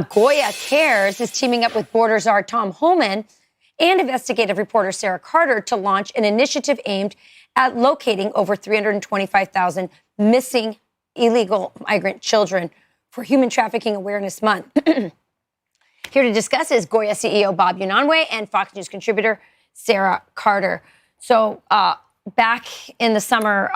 Goya Cares is teaming up with border czar Tom Homan and investigative reporter Sarah Carter to launch an initiative aimed at locating over 325,000 missing illegal migrant children for Human Trafficking Awareness Month. Here to discuss is Goya CEO Bob Unanue and Fox News contributor Sarah Carter. So back in the summer,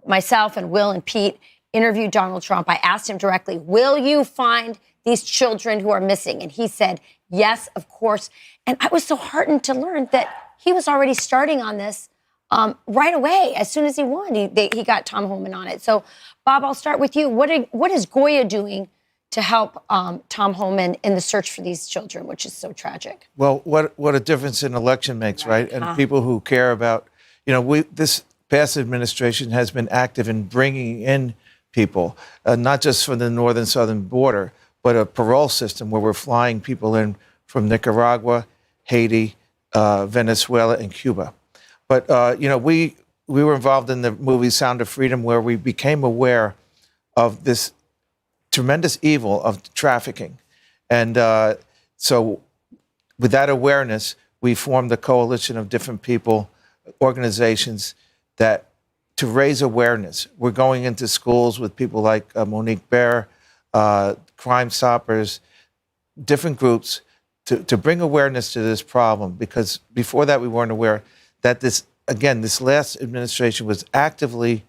myself and Will and Pete interviewed Donald Trump. I asked him directly, will you find these children who are missing? And he said, yes, of course. And I was so heartened to learn that he was already starting on this right away. As soon as he won, he got Tom Homan on it. So, Bob, I'll start with you. What is Goya doing to help Tom Homan in the search for these children, which is so tragic? Well, what a difference an election makes, right? And people who care about, this past administration has been active in bringing in people, not just from the northern southern border, but a parole system where we're flying people in from Nicaragua, Haiti, Venezuela, and Cuba. But, we were involved in the movie Sound of Freedom, where we became aware of this tremendous evil of trafficking. And so with that awareness, we formed a coalition of different people, organizations, to raise awareness. We're going into schools with people like Monique Bear, Crime Stoppers, different groups to bring awareness to this problem, because before that we weren't aware that this last administration was actively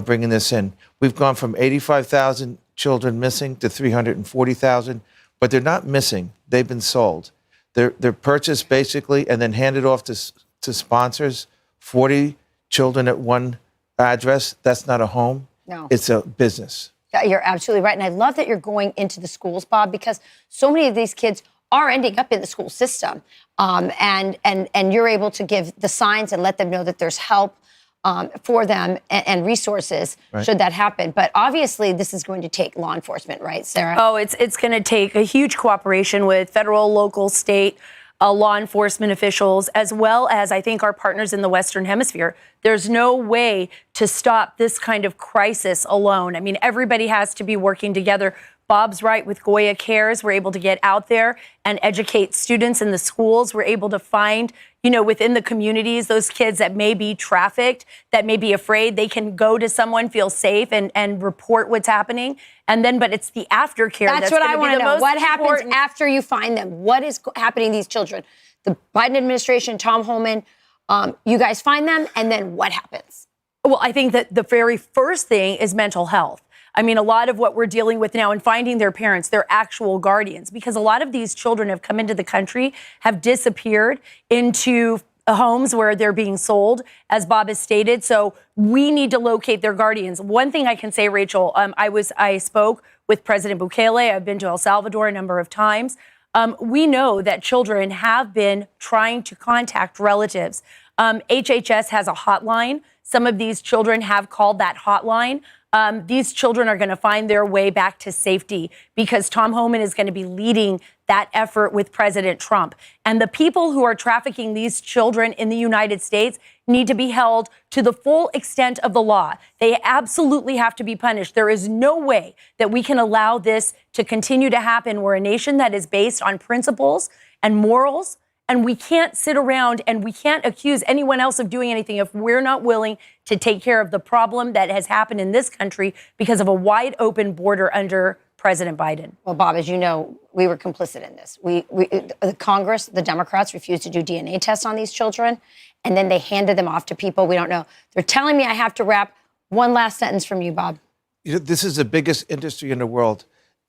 bringing this in. We've gone from 85,000 children missing to 340,000, but they're not missing. They've been sold. They're purchased basically and then handed off to sponsors. 40 children at one address, that's not a home. No. It's a business. You're absolutely right. And I love that you're going into the schools, Bob, because so many of these kids are ending up in the school system. And you're able to give the signs and let them know that there's help for them and resources should that happen. But obviously, this is going to take law enforcement, right, Sarah? Oh, it's going to take a huge cooperation with federal, local, state, law enforcement officials, as well as, I think, our partners in the Western Hemisphere. There's no way to stop this kind of crisis alone. I mean, everybody has to be working together. Bob's right. With Goya Cares, we're able to get out there and educate students in the schools. We're able to find, within the communities, those kids that may be trafficked, that may be afraid. They can go to someone, feel safe, and report what's happening. And then, but it's the aftercare. That's what I want to know. What happens after you find them? What is happening to these children? The Biden administration, Tom Homan, you guys find them, and then what happens? Well, I think that the very first thing is mental health. I mean, a lot of what we're dealing with now and finding their parents, their actual guardians, because a lot of these children have come into the country, have disappeared into homes where they're being sold, as Bob has stated. So we need to locate their guardians. One thing I can say, Rachel, I spoke with President Bukele. I've been to El Salvador a number of times. We know that children have been trying to contact relatives. HHS has a hotline. Some of these children have called that hotline. These children are going to find their way back to safety because Tom Homan is going to be leading that effort with President Trump. And the people who are trafficking these children in the United States need to be held to the full extent of the law. They absolutely have to be punished. There is no way that we can allow this to continue to happen. We're a nation that is based on principles and morals. And we can't sit around and we can't accuse anyone else of doing anything if we're not willing to take care of the problem that has happened in this country because of a wide open border under President Biden. Well, Bob, as you know, we were complicit in this. The Congress, the Democrats refused to do DNA tests on these children, and then they handed them off to people we don't know. They're telling me I have to wrap. One last sentence from you, Bob. This is the biggest industry in the world.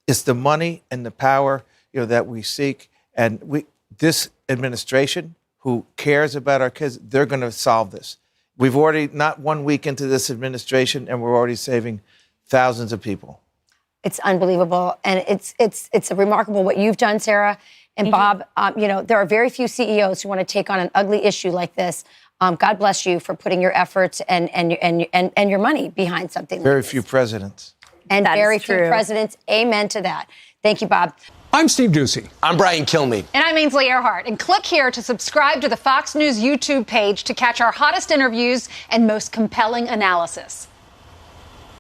It's the money and the power, that we seek, and this administration who cares about our kids, they're going to solve this. We've already, not 1 week into this administration, and we're already saving thousands of people. It's unbelievable. And it's remarkable what you've done, Sarah. And Bob, there are very few CEOs who want to take on an ugly issue like this. God bless you for putting your efforts and your money behind something like this. Very few presidents. And very few presidents. Amen to that. Thank you, Bob. I'm Steve Ducey. I'm Brian Kilmeade. And I'm Ainsley Earhart. And click here to subscribe to the Fox News YouTube page to catch our hottest interviews and most compelling analysis.